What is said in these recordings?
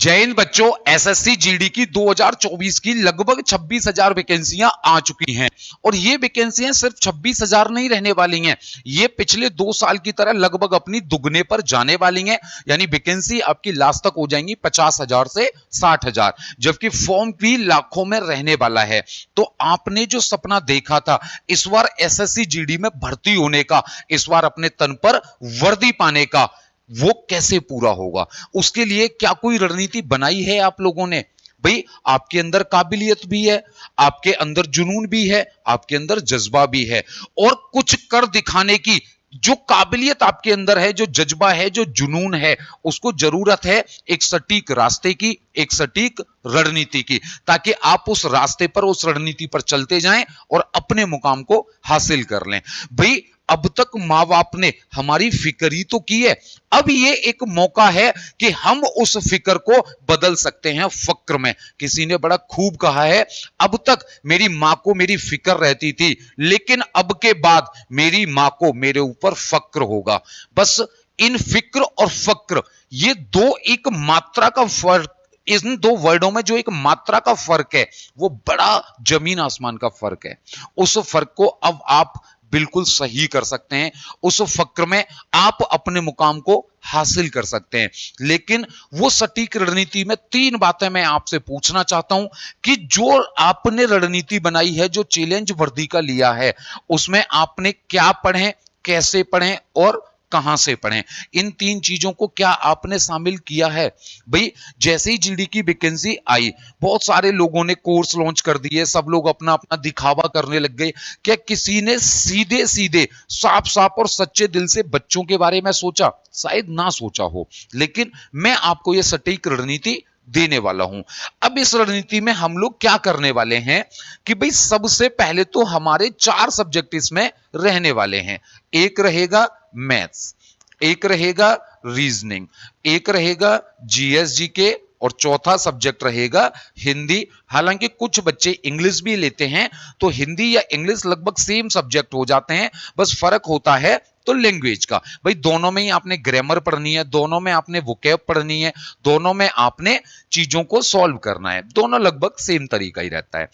जय हिंद बच्चों, SSC GD की 2024 की लगभग 26,000 वैकेंसियां आ चुकी हैं और ये वैकेंसियां सिर्फ 26,000 नहीं रहने वाली हैं, ये पिछले 2 साल की तरह लगभग अपनी दुगने पर जाने वाली हैं। यानी वैकेंसी आपकी लास्ट तक हो जाएंगी 50,000 से 60,000, जबकि फॉर्म भी लाखों में रहने वाला है। तो आपने जो सपना देखा था इस बार एसएससी जीडी में भर्ती होने का, इस बार अपने तन पर वर्दी पाने का, वो कैसे पूरा होगा? उसके लिए क्या कोई रणनीति बनाई है आप लोगों ने? भाई आपके अंदर काबिलियत भी है, आपके अंदर जुनून भी है, आपके अंदर जज्बा भी है और कुछ कर दिखाने की जो काबिलियत आपके अंदर है, जो जज्बा है, जो जुनून है, उसको जरूरत है एक सटीक रास्ते की, एक सटीक रणनीति की, ताकि आप उस रास्ते पर, उस रणनीति पर चलते जाएं और अपने मुकाम को हासिल कर लें। भाई अब तक मां बाप ने हमारी फिक्र ही तो की है, अब ये एक मौका है कि हम उस फिक्र को बदल सकते हैं फक्र में। किसी ने बड़ा खूब कहा है, अब तक मेरी मां को मेरी फिक्र रहती थी, लेकिन अब के बाद मेरी मां को मेरे ऊपर फक्र होगा। बस इन फिक्र और फक्र, ये दो एक मात्रा का फर्क, इन दो वर्डों में जो एक मात्रा का फर्क है वो बड़ा जमीन आसमान का फर्क है। उस फर्क को अब आप बिल्कुल सही कर सकते हैं, उस फक्र में आप अपने मुकाम को हासिल कर सकते हैं। लेकिन वो सटीक रणनीति में 3 बातें मैं आपसे पूछना चाहता हूं कि जो आपने रणनीति बनाई है, जो चैलेंज वर्दी का लिया है, उसमें आपने क्या पढ़ें, कैसे पढ़ें और कहां से पढ़ें? इन 3 चीजों को क्या आपने शामिल किया है? भाई जैसे ही जीडी की वैकेंसी आई, बहुत सारे लोगों ने कोर्स लॉन्च कर दिए, सब लोग अपना अपना दिखावा करने लग गए। क्या किसी ने सीधे सीधे साफ साफ और सच्चे दिल से बच्चों के बारे में सोचा? शायद ना सोचा हो, लेकिन मैं आपको यह सटीक रणनीति देने वाला हूं। अब इस रणनीति में हम लोग क्या करने वाले हैं कि भाई सबसे पहले तो हमारे 4 सब्जेक्ट इसमें रहने वाले हैं। एक रहेगा मैथ्स, एक रहेगा रीजनिंग, एक रहेगा जीएस जीके और चौथा सब्जेक्ट रहेगा हिंदी। हालांकि कुछ बच्चे इंग्लिश भी लेते हैं, तो हिंदी या इंग्लिश लगभग सेम सब्जेक्ट हो जाते हैं, बस फर्क होता है तो लैंग्वेज का। भाई दोनों में ही आपने ग्रामर पढ़नी है, दोनों में आपने वोकैब पढ़नी है, दोनों में आपने चीजों को सॉल्व करना है, दोनों लगभग सेम तरीका ही रहता है।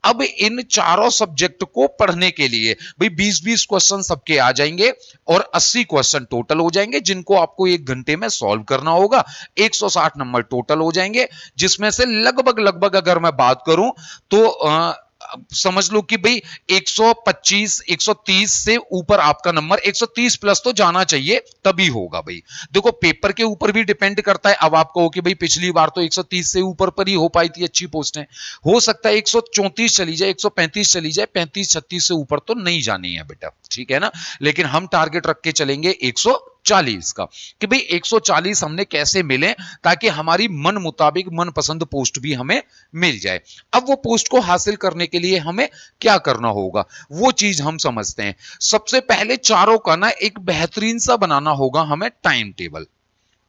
अब इन चारों सब्जेक्ट को पढ़ने के लिए भाई 20-20 क्वेश्चन सबके आ जाएंगे और 80 क्वेश्चन टोटल हो जाएंगे, जिनको आपको 1 घंटे में सॉल्व करना होगा। 160 नंबर टोटल हो जाएंगे, जिसमें से लगभग अगर मैं बात करूं तो समझ लो कि भाई 125 130 से ऊपर आपका नंबर, 130 प्लस तो जाना चाहिए, तभी होगा। भाई देखो पेपर के ऊपर भी डिपेंड करता है। अब आप कहो कि भाई पिछली बार तो 130 से ऊपर पर ही हो पाई थी अच्छी पोस्टें, हो सकता है 134 चली जाए, 135 चली जाए, 35-36 से ऊपर तो नहीं जानी है बेटा, ठीक है ना। लेकिन हम टारगेट रख के चलेंगे 140 का, कि भाई 140 हमने कैसे मिले, ताकि हमारी मन मुताबिक मनपसंद पोस्ट भी हमें मिल जाए। अब वो पोस्ट को हासिल करने के लिए हमें क्या करना होगा, वो चीज हम समझते हैं। सबसे पहले चारों का ना एक बेहतरीन सा बनाना होगा हमें टाइम टेबल,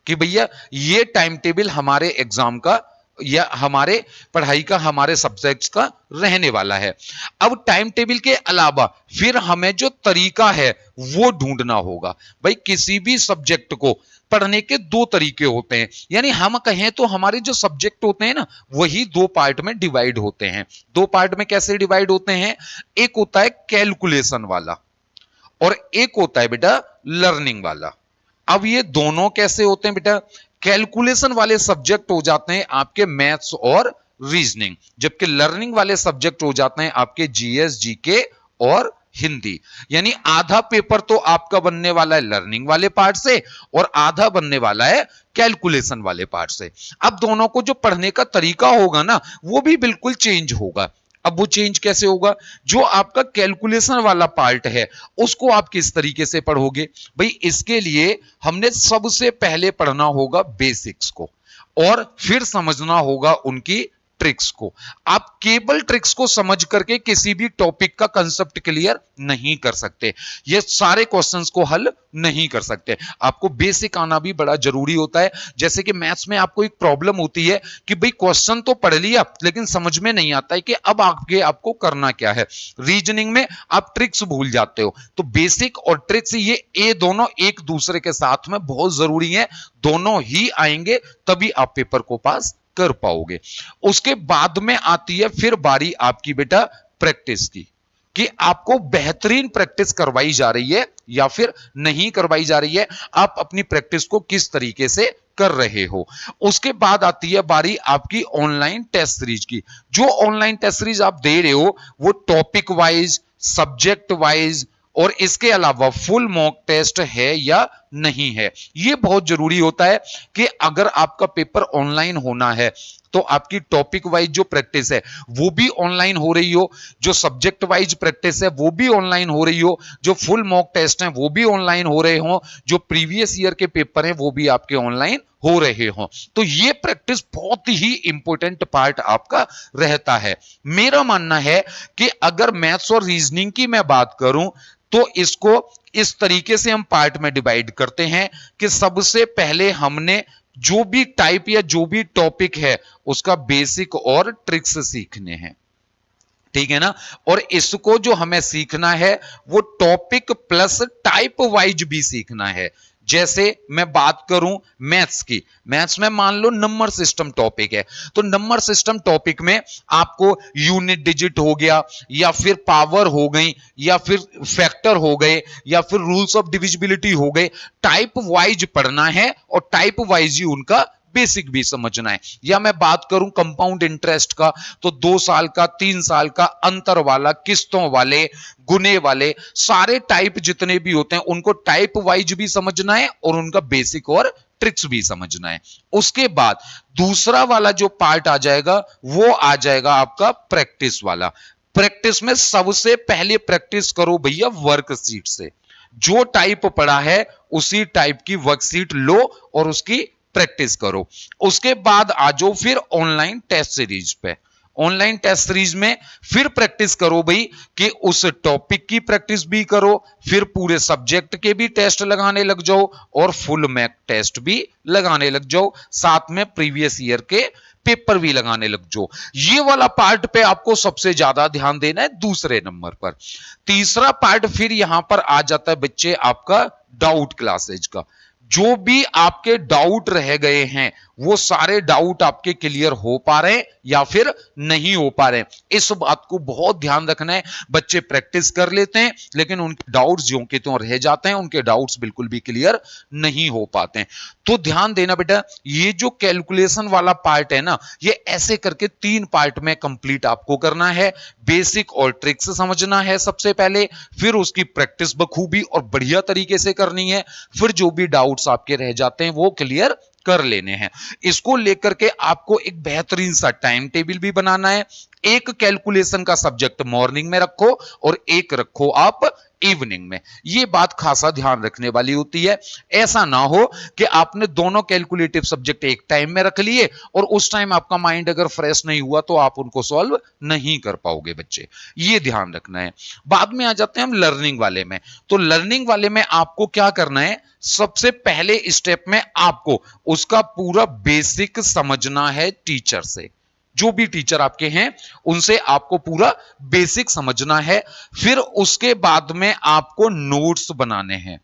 कि भैया ये टाइम टेबल हमारे एग्जाम का या हमारे पढ़ाई का, हमारे सब्जेक्ट्स का रहने वाला है। अब टाइम टेबल के अलावा फिर हमें जो तरीका है वो ढूंढना होगा। भाई किसी भी सब्जेक्ट को पढ़ने के 2 तरीके होते हैं, यानी हम कहें तो हमारे जो सब्जेक्ट होते हैं ना, वही 2 पार्ट में डिवाइड होते हैं। 2 पार्ट में कैसे डिवाइड होते हैं? एक होता है कैलकुलेशन वाला और एक होता है बेटा लर्निंग वाला। अब ये दोनों कैसे होते हैं बेटा? कैलकुलेशन वाले सब्जेक्ट हो जाते हैं आपके मैथ्स और रीजनिंग, जबकि लर्निंग वाले सब्जेक्ट हो जाते हैं आपके जीएस जीके और हिंदी। यानी आधा पेपर तो आपका बनने वाला है लर्निंग वाले पार्ट से और आधा बनने वाला है कैलकुलेशन वाले पार्ट से। अब दोनों को जो पढ़ने का तरीका होगा ना, वो भी बिल्कुल चेंज होगा। अब वो चेंज कैसे होगा? जो आपका कैलकुलेशन वाला पार्ट है उसको आप किस तरीके से पढ़ोगे? भाई इसके लिए हमने सबसे पहले पढ़ना होगा बेसिक्स को और फिर समझना होगा उनकी ट्रिक्स को। आप केवल ट्रिक्स को समझ करके किसी भी टॉपिक का कंसेप्ट क्लियर नहीं कर सकते, ये सारे क्वेश्चंस को हल नहीं कर सकते। आपको बेसिक आना भी बड़ा जरूरी होता है। जैसे कि मैथ्स में आपको एक प्रॉब्लम होती है कि भाई क्वेश्चन तो पढ़ लिया लेकिन समझ में नहीं आता है कि अब आगे आपको करना क्या है। रीजनिंग में आप ट्रिक्स भूल जाते हो। तो बेसिक और ट्रिक्स ये दोनों एक दूसरे के साथ में बहुत जरूरी है, दोनों ही आएंगे तभी आप पेपर को पास कर पाओगे। उसके बाद में आती है फिर बारी आपकी बेटा प्रैक्टिस की, कि आपको बेहतरीन प्रैक्टिस करवाई जा रही है या फिर नहीं करवाई जा रही है, आप अपनी प्रैक्टिस को किस तरीके से कर रहे हो। उसके बाद आती है बारी आपकी ऑनलाइन टेस्ट सीरीज की। जो ऑनलाइन टेस्ट सीरीज आप दे रहे हो वो टॉपिक वाइज, सब्जेक्ट वाइज और इसके अलावा फुल मॉक टेस्ट है या नहीं है। यह बहुत जरूरी होता है कि अगर आपका पेपर ऑनलाइन होना है तो आपकी टॉपिक वाइज जो प्रैक्टिस है वो भी ऑनलाइन हो रही हो, जो सब्जेक्ट वाइज प्रैक्टिस है वो भी ऑनलाइन हो रही हो, जो फुल मॉक टेस्ट हैं वो भी ऑनलाइन हो रहे हो, जो प्रीवियस ईयर के पेपर हैं वो भी आपके ऑनलाइन हो रहे हो। तो ये प्रैक्टिस बहुत ही इंपॉर्टेंट पार्ट आपका रहता है। मेरा मानना है कि अगर मैथ्स और रीजनिंग की मैं बात करूं तो इसको इस तरीके से हम पार्ट में डिवाइड करते हैं कि सबसे पहले हमने जो भी टाइप या जो भी टॉपिक है उसका बेसिक और ट्रिक्स सीखने हैं, ठीक है ना। और इसको जो हमें सीखना है वो टॉपिक प्लस टाइप वाइज भी सीखना है। जैसे मैं बात करूं मैथ्स की, मैथ्स में मान लो नंबर सिस्टम टॉपिक है, तो नंबर सिस्टम टॉपिक में आपको यूनिट डिजिट हो गया या फिर पावर हो गई या फिर फैक्टर हो गए या फिर रूल्स ऑफ डिविजिबिलिटी हो गए, टाइप वाइज पढ़ना है और टाइप वाइज ही उनका बेसिक भी समझना है। या मैं बात करूं कंपाउंड इंटरेस्ट का, तो 2 साल का, 3 साल का, अंतर वाला, किस्तों वाले, गुने वाले, सारे टाइप जितने भी होते हैं उनको टाइप वाइज भी समझना है और उनका बेसिक और ट्रिक्स भी समझना है। उसके बाद दूसरा वाला जो पार्ट आ जाएगा वो आ जाएगा आपका प्रैक्टिस वाला। प्रैक्टिस में सबसे पहले प्रैक्टिस करो भैया वर्कशीट से। जो टाइप पढ़ा है उसी टाइप की वर्कशीट लो और उसकी प्रैक्टिस करो। उसके बाद आ जाओ फिर ऑनलाइन टेस्ट सीरीज पे। ऑनलाइन टेस्ट सीरीज में फिर प्रैक्टिस करो भाई कि उस टॉपिक की प्रैक्टिस भी करो, फिर पूरे सब्जेक्ट के भी टेस्ट लगाने लग जाओ और फुल मैक टेस्ट भी लगाने लग जाओ, साथ में प्रीवियस ईयर के पेपर भी लगाने लग जाओ। ये वाला पार्ट पे आपको सबसे ज्यादा ध्यान देना है दूसरे नंबर पर। तीसरा पार्ट फिर यहां पर आ जाता है बच्चे आपका डाउट क्लासेज का। जो भी आपके डाउट रह गए हैं वो सारे डाउट आपके क्लियर हो पा रहे हैं या फिर नहीं हो पा रहे हैं, इस बात को बहुत ध्यान रखना है। बच्चे प्रैक्टिस कर लेते हैं लेकिन उनके डाउट्स जो के त्यों रह जाते हैं, उनके डाउट्स बिल्कुल भी क्लियर नहीं हो पाते हैं। तो ध्यान देना बेटा, ये जो कैलकुलेशन वाला पार्ट है ना, ये ऐसे करके 3 पार्ट में कंप्लीट आपको करना है। बेसिक और ट्रिक्स समझना है सबसे पहले, फिर उसकी प्रैक्टिस बखूबी और बढ़िया तरीके से करनी है, फिर जो भी डाउट्स आपके रह जाते हैं वो क्लियर कर लेने हैं। इसको लेकर के आपको एक बेहतरीन सा टाइम टेबल भी बनाना है। एक कैलकुलेशन का सब्जेक्ट मॉर्निंग में रखो और एक रखो आप इवनिंग में। यह बात खासा ध्यान रखने वाली होती है। ऐसा ना हो कि आपने दोनों कैलकुलेटिव सब्जेक्ट एक टाइम में रख लिए और उस टाइम आपका माइंड अगर फ्रेश नहीं हुआ तो आप उनको सॉल्व नहीं कर पाओगे बच्चे, ये ध्यान रखना है। बाद में आ जाते हैं हम लर्निंग वाले में। तो लर्निंग वाले में आपको क्या करना है, सबसे पहले स्टेप में आपको उसका पूरा बेसिक समझना है टीचर से। जो भी टीचर आपके हैं उनसे आपको पूरा बेसिक समझना है। फिर उसके बाद में आपको नोट्स बनाने हैं,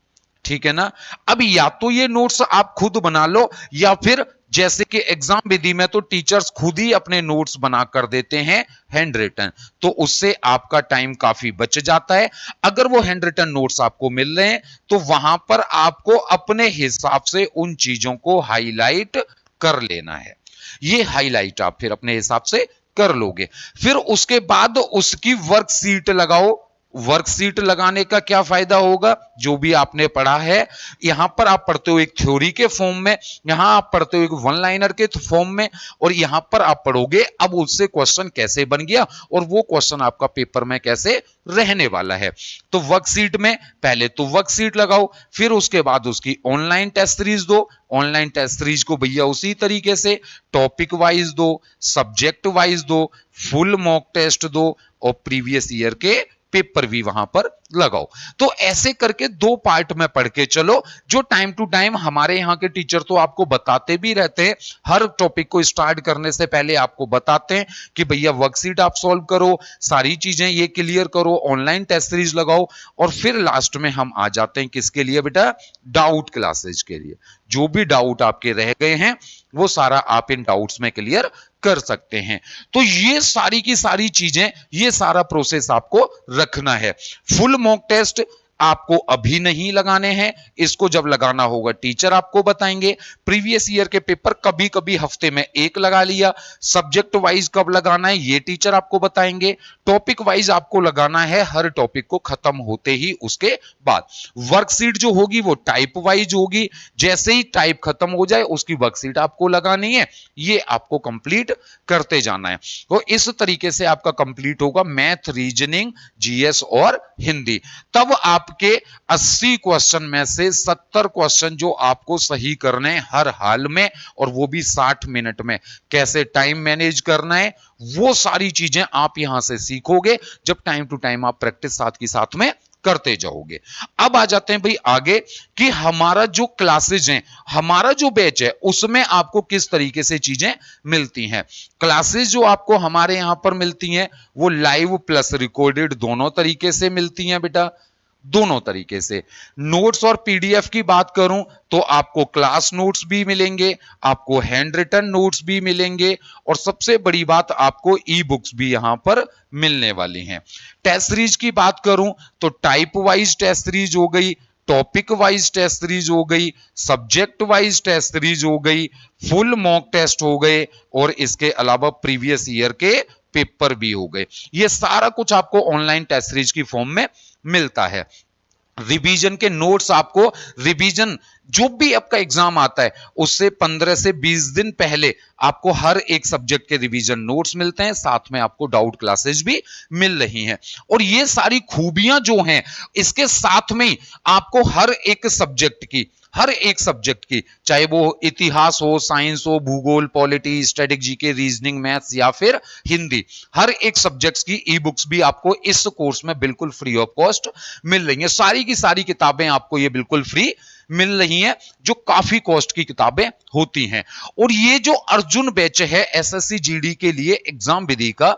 ठीक है ना। अब या तो ये नोट्स आप खुद बना लो या फिर जैसे कि एग्जाम विधि में तो टीचर्स खुद ही अपने नोट्स बना कर देते हैं हैंड रिटन, तो उससे आपका टाइम काफी बच जाता है। अगर वो हैंड रिटन नोट्स आपको मिल रहे हैं तो वहां पर आपको अपने हिसाब से उन चीजों को हाईलाइट कर लेना है। ये हाईलाइट आप फिर अपने हिसाब से कर लोगे। फिर उसके बाद उसकी वर्कशीट लगाओ, वर्कशीट लगाने का क्या फायदा होगा, जो भी आपने पढ़ा है यहां पर आप पढ़ते हो एक थ्योरी के फॉर्म में, यहां आप पढ़ते हो एक वन लाइनर के फॉर्म में, और यहां पर आप पढ़ोगे अब उससे क्वेश्चन कैसे बन गया और वो क्वेश्चन आपका पेपर में कैसे रहने वाला है। तो वर्कशीट में पहले तो वर्कशीट लगाओ, फिर उसके बाद उसकी ऑनलाइन टेस्ट सीरीज दो, ऑनलाइन टेस्ट सीरीज को भैया उसी तरीके से टॉपिक वाइज दो, सब्जेक्ट वाइज दो, फुल मॉक टेस्ट दो और प्रीवियस ईयर के पेपर भी वहां पर लगाओ। तो ऐसे करके दो पार्ट में पढ़ के चलो, जो टाइम टू टाइम हमारे यहाँ के टीचर तो आपको बताते भी रहते हैं, हर टॉपिक को स्टार्ट करने से पहले आपको बताते हैं कि भैया वर्कशीट आप सॉल्व करो, सारी चीजें ये क्लियर करो, ऑनलाइन टेस्ट सीरीज लगाओ, और फिर लास्ट में हम आ जाते हैं किसके लिए बेटा, डाउट क्लासेज के लिए। जो भी डाउट आपके रह गए हैं वो सारा आप इन डाउट्स में क्लियर कर सकते हैं। तो ये सारी की सारी चीजें, ये सारा प्रोसेस आपको रखना है। फुल मॉक टेस्ट आपको अभी नहीं लगाने हैं, इसको जब लगाना होगा टीचर आपको बताएंगे। प्रीवियस ईयर के पेपर कभी कभी हफ्ते में एक लगा लिया, सब्जेक्ट वाइज कब लगाना है ये टीचर आपको बताएंगे, टॉपिक वाइज आपको लगाना है हर टॉपिक को खत्म होते ही उसके बाद। वर्कशीट जो होगी वो टाइप वाइज होगी, जैसे ही टाइप खत्म हो जाए उसकी वर्कशीट आपको लगानी है, ये आपको कंप्लीट करते जाना है। तो इस तरीके से आपका कंप्लीट होगा मैथ, रीजनिंग, जीएस और हिंदी। तब आपके 80 क्वेश्चन में से 70 क्वेश्चन जो आपको सही करने हर हाल में, और वो भी 60 मिनट में, कैसे टाइम मैनेज करना है वो सारी चीजें आप यहां से सीखोगे जब टाइम टू टाइम आप प्रैक्टिस साथ की साथ में करते जाओगे। अब आ जाते हैं भाई आगे कि हमारा जो क्लासेज हैं, हमारा जो बैच है उसमें आपको किस तरीके से चीजें मिलती हैं। क्लासेज जो आपको हमारे यहां पर मिलती हैं वो लाइव प्लस रिकॉर्डेड दोनों तरीके से मिलती हैं बेटा, दोनों तरीके से। नोट्स और पीडीएफ की बात करूं तो आपको क्लास नोट्स भी मिलेंगे, आपको हैंड रिटन नोट्स भी मिलेंगे, और सबसे बड़ी बात आपको ई बुक्स भी यहां पर मिलने वाली हैं। टेस्ट सीरीज की बात करूं तो टाइप वाइज टेस्ट सीरीज हो गई, टॉपिक वाइज टेस्ट सीरीज हो गई, सब्जेक्ट वाइज टेस्ट सीरीज हो गई, फुल मॉक टेस्ट हो गए, और इसके अलावा प्रीवियस ईयर के पेपर भी हो गए। ये सारा कुछ आपको ऑनलाइन टेस्ट सीरीज की फॉर्म में मिलता है। रिवीजन के नोट्स आपको, रिवीजन जो भी आपका एग्जाम आता है उससे 15 से 20 दिन पहले आपको हर एक सब्जेक्ट के रिवीजन नोट्स मिलते हैं, साथ में आपको डाउट क्लासेस भी मिल रही हैं। और ये सारी खूबियां जो हैं इसके साथ में आपको हर एक सब्जेक्ट की, चाहे वो इतिहास हो, साइंस हो, भूगोल, polity, static, GK, reasoning, maths या फिर हिंदी, हर एक सब्जेक्ट्स की ई बुक्स भी आपको इस कोर्स में बिल्कुल फ्री ऑफ कॉस्ट मिल रही हैं। सारी की सारी किताबें आपको ये बिल्कुल फ्री मिल रही हैं, जो काफी कॉस्ट की किताबें होती हैं। और ये जो अर्जुन बैच है एसएससी जीडी के लिए एग्जाम विधि का,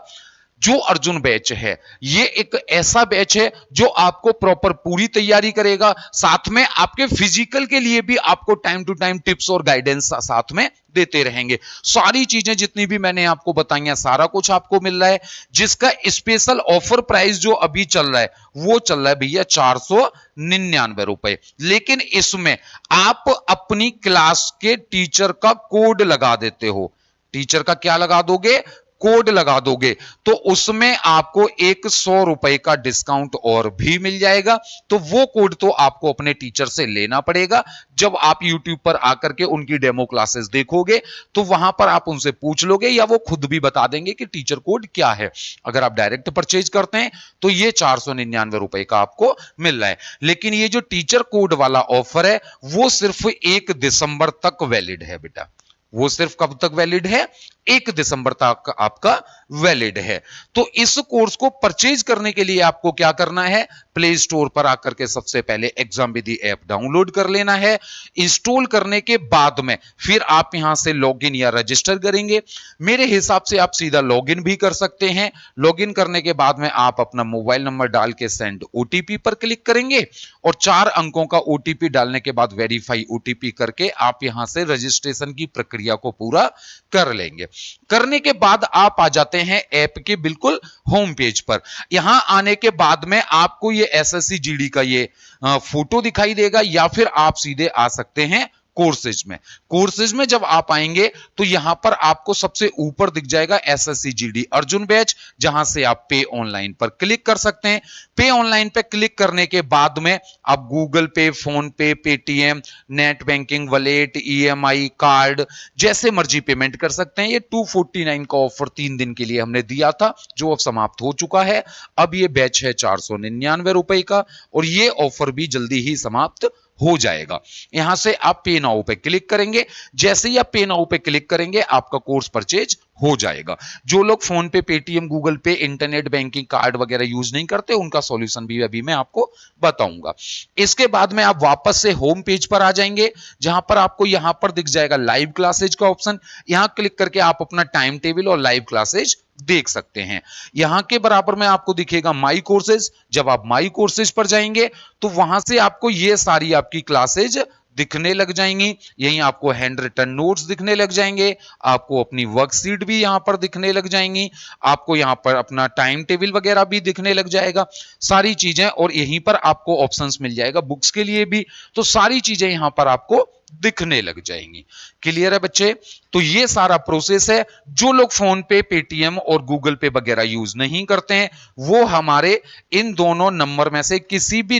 जो अर्जुन बैच है ये एक ऐसा बैच है जो आपको प्रॉपर पूरी तैयारी करेगा, साथ में आपके फिजिकल के लिए भी आपको टाइम टू टाइम टिप्स और गाइडेंस साथ में देते रहेंगे। सारी चीजें जितनी भी मैंने आपको बताई हैं सारा कुछ आपको मिल रहा है, जिसका स्पेशल ऑफर प्राइस जो अभी चल रहा है वो चल रहा है भैया 499 रुपए। लेकिन इसमें आप अपनी क्लास के टीचर का कोड लगा देते हो, टीचर का क्या लगा दोगे, कोड लगा दोगे, तो उसमें आपको 100 रुपए का डिस्काउंट और भी मिल जाएगा। तो वो कोड तो आपको अपने टीचर से लेना पड़ेगा। जब आप YouTube पर आकर के उनकी डेमो क्लासेस देखोगे तो वहां पर आप उनसे पूछ लोगे या वो खुद भी बता देंगे कि टीचर कोड क्या है। अगर आप डायरेक्ट परचेज करते हैं तो ये 499 रुपए का आपको मिल रहा है। लेकिन ये जो टीचर कोड वाला ऑफर है वो सिर्फ 1 दिसंबर तक वैलिड है बेटा, वो सिर्फ कब तक वैलिड है, 1 दिसंबर तक आपका वैलिड है। तो इस कोर्स को परचेज करने के लिए आपको क्या करना है, प्ले स्टोर पर आकर के सबसे पहले एग्जाम विधि ऐप डाउनलोड कर लेना है। इंस्टॉल करने के बाद में फिर आप यहां से लॉगिन या रजिस्टर करेंगे। मेरे हिसाब से आप सीधा लॉगिन भी कर सकते हैं। लॉगिन करने के बाद में आप अपना मोबाइल नंबर डाल के सेंड ओटीपी पर क्लिक करेंगे और 4 अंकों का ओटीपी डालने के बाद वेरीफाई ओटीपी करके आप यहां से रजिस्ट्रेशन की प्रक्रिया को पूरा कर लेंगे। करने के बाद आप आ जाते हैं ऐप के बिल्कुल होम पेज पर। यहां आने के बाद में आपको ये एसएससी जीडी का ये फोटो दिखाई देगा, या फिर आप सीधे आ सकते हैं कोर्सेज में जब आप आएंगे तो यहां पर आपको सबसे ऊपर दिख जाएगा एसएससी जीडी अर्जुन बैच, जहां से आप पे ऑनलाइन पर क्लिक कर सकते हैं। पे ऑनलाइन पे क्लिक करने के बाद में आप गूगल पे, फोन पे, Paytm, net banking, wallet, EMI, card जैसे मर्जी पेमेंट कर सकते हैं। ये 249 का ऑफर 3 दिन के लिए हमने दिया था, जो अब समाप्त हो चुका है। अब ये बैच है 499 रुपए का और ये ऑफर भी जल्दी ही समाप्त हो जाएगा। यहां से आप पे नाउ पे क्लिक करेंगे, जैसे ही आप पे नाउ पे क्लिक करेंगे आपका कोर्स परचेज हो जाएगा। जो लोग फोन पे, पेटीएम, गूगल पे, इंटरनेट बैंकिंग, कार्ड वगैरह यूज नहीं करते, उनका सॉल्यूशन भी अभी मैं आपको बताऊंगा। इसके बाद में आप वापस से होम पेज पर आ जाएंगे, जहां पर आपको यहां पर दिख जाएगा लाइव क्लासेज का ऑप्शन। यहां क्लिक करके आप अपना टाइम टेबल और लाइव क्लासेज देख सकते हैं। यहां के बराबर में आपको दिखेगा माई कोर्सेज। जब आप माई कोर्सेज पर जाएंगे तो वहां से आपको ये सारी आपकी क्लासेज दिखने लग जाएंगी। यहीं आपको हैंड रिटन नोट्स दिखने लग जाएंगे, आपको अपनी वर्कशीट भी यहां पर दिखने लग जाएंगी, आपको यहां पर अपना टाइम टेबल वगैरह भी दिखने लग जाएगा, सारी चीजें। और यहीं पर आपको ऑप्शंस मिल जाएगा बुक्स के लिए भी, तो सारी चीजें यहां पर आपको दिखने लग जाएंगी। क्लियर है बच्चे? तो ये सारा प्रोसेस है। जो लोग फोन पे, पेटीएम और गूगल पे वगैरह यूज नहीं करते हैं, वो हमारे इन दोनों नंबर में से किसी भी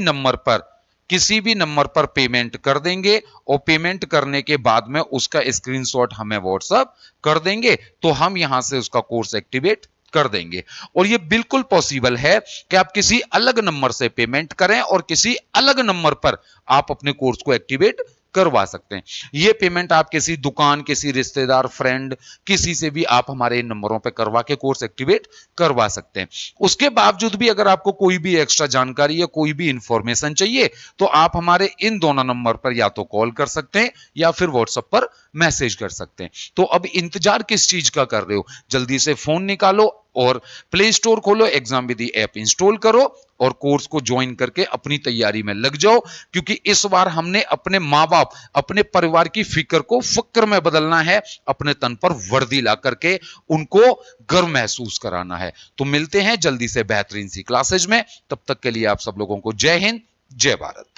नंबर पर पेमेंट कर देंगे और पेमेंट करने के बाद में उसका स्क्रीनशॉट हमें व्हाट्सएप कर देंगे, तो हम यहां से उसका कोर्स एक्टिवेट कर देंगे। और यह बिल्कुल पॉसिबल है कि आप किसी अलग नंबर से पेमेंट करें और किसी अलग नंबर पर आप अपने कोर्स को एक्टिवेट करवा सकते हैं। यह पेमेंट आप किसी दुकान, किसी रिश्तेदार, फ्रेंड, किसी से भी आप हमारे इन नंबरों पर करवा के कोर्स एक्टिवेट करवा सकते हैं। उसके बावजूद भी अगर आपको कोई भी एक्स्ट्रा जानकारी या कोई भी इंफॉर्मेशन चाहिए तो आप हमारे इन दोनों नंबर पर या तो कॉल कर सकते हैं या फिर व्हाट्सएप पर मैसेज कर सकते हैं। तो अब इंतजार किस चीज का कर रहे हो? जल्दी से फोन निकालो और प्ले स्टोर खोलो, एग्जाम विधि ऐप इंस्टॉल करो और कोर्स को ज्वाइन करके अपनी तैयारी में लग जाओ। क्योंकि इस बार हमने अपने मां बाप, अपने परिवार की फिक्र को फक्र में बदलना है, अपने तन पर वर्दी ला करके उनको गर्व महसूस कराना है। तो मिलते हैं जल्दी से बेहतरीन सी क्लासेज में। तब तक के लिए आप सब लोगों को जय हिंद, जय भारत।